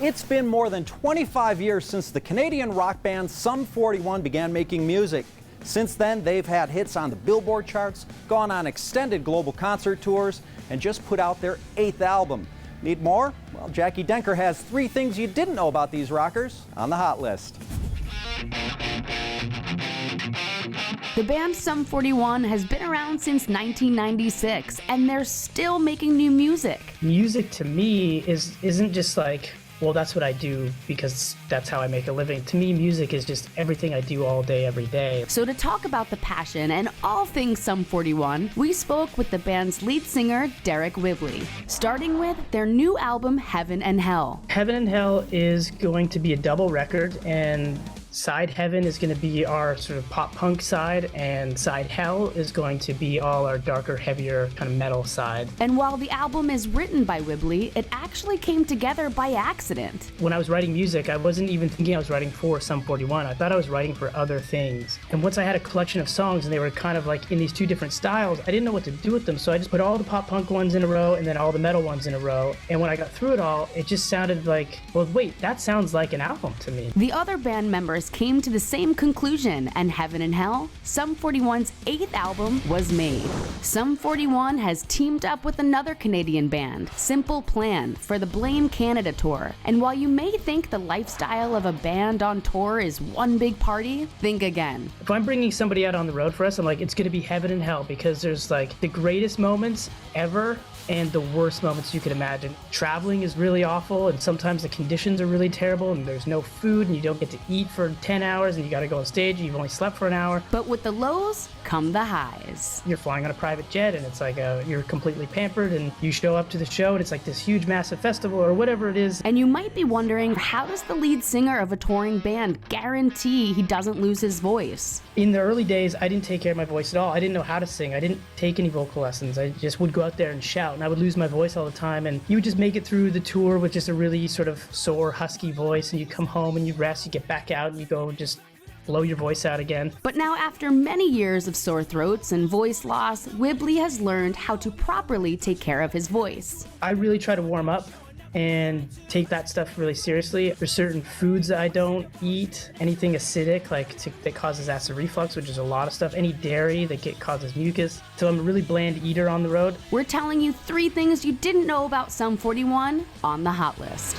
It's been more than 25 years since the Canadian rock band Sum 41 began making music. Since then, they've had hits on the Billboard charts, gone on extended global concert tours, and just put out their 8th album. Need more? Well, Jackie Denker has 3 things you didn't know about these rockers on the hot list. The band Sum 41 has been around since 1996, and they're still making new music. Music to me isn't just like, well, that's what I do because that's how I make a living. To me, music is just everything I do all day, every day. So to talk about the passion and all things Sum 41, we spoke with the band's lead singer, Dereck Whibley, starting with their new album, Heaven and Hell. Heaven and Hell is going to be a double record, and Side Heaven is going to be our sort of pop punk side, and Side Hell is going to be all our darker, heavier kind of metal side. And while the album is written by Whibley, it actually came together by accident. When I was writing music, I wasn't even thinking I was writing for Sum 41. I thought I was writing for other things. And once I had a collection of songs and they were kind of like in these 2 different styles, I didn't know what to do with them. So I just put all the pop punk ones in a row and then all the metal ones in a row. And when I got through it all, it just sounded like, well, wait, that sounds like an album to me. The other band members came to the same conclusion, and Heaven and Hell, Sum 41's 8th album, was made. Sum 41 has teamed up with another Canadian band, Simple Plan, for the Blame Canada tour. And while you may think the lifestyle of a band on tour is one big party, think again. If I'm bringing somebody out on the road for us, I'm like, it's going to be heaven and hell, because there's like the greatest moments ever and the worst moments you could imagine. Traveling is really awful, and sometimes the conditions are really terrible, and there's no food, and you don't get to eat for 10 hours, and you gotta go on stage, and you've only slept for an hour. But with the lows come the highs. You're flying on a private jet, and it's like you're completely pampered, and you show up to the show, and it's like this huge, massive festival, or whatever it is. And you might be wondering, how does the lead singer of a touring band guarantee he doesn't lose his voice? In the early days, I didn't take care of my voice at all. I didn't know how to sing. I didn't take any vocal lessons. I just would go out there and shout, and I would lose my voice all the time. And you would just make it through the tour with just a really sort of sore, husky voice, and you come home and you rest, you get back out, and you go just blow your voice out again. But now, after many years of sore throats and voice loss, Whibley has learned how to properly take care of his voice. I really try to warm up and take that stuff really seriously. There's certain foods that I don't eat, anything acidic that causes acid reflux, which is a lot of stuff, any dairy that causes mucus. So I'm a really bland eater on the road. We're telling you 3 things you didn't know about Sum 41 on the hot list.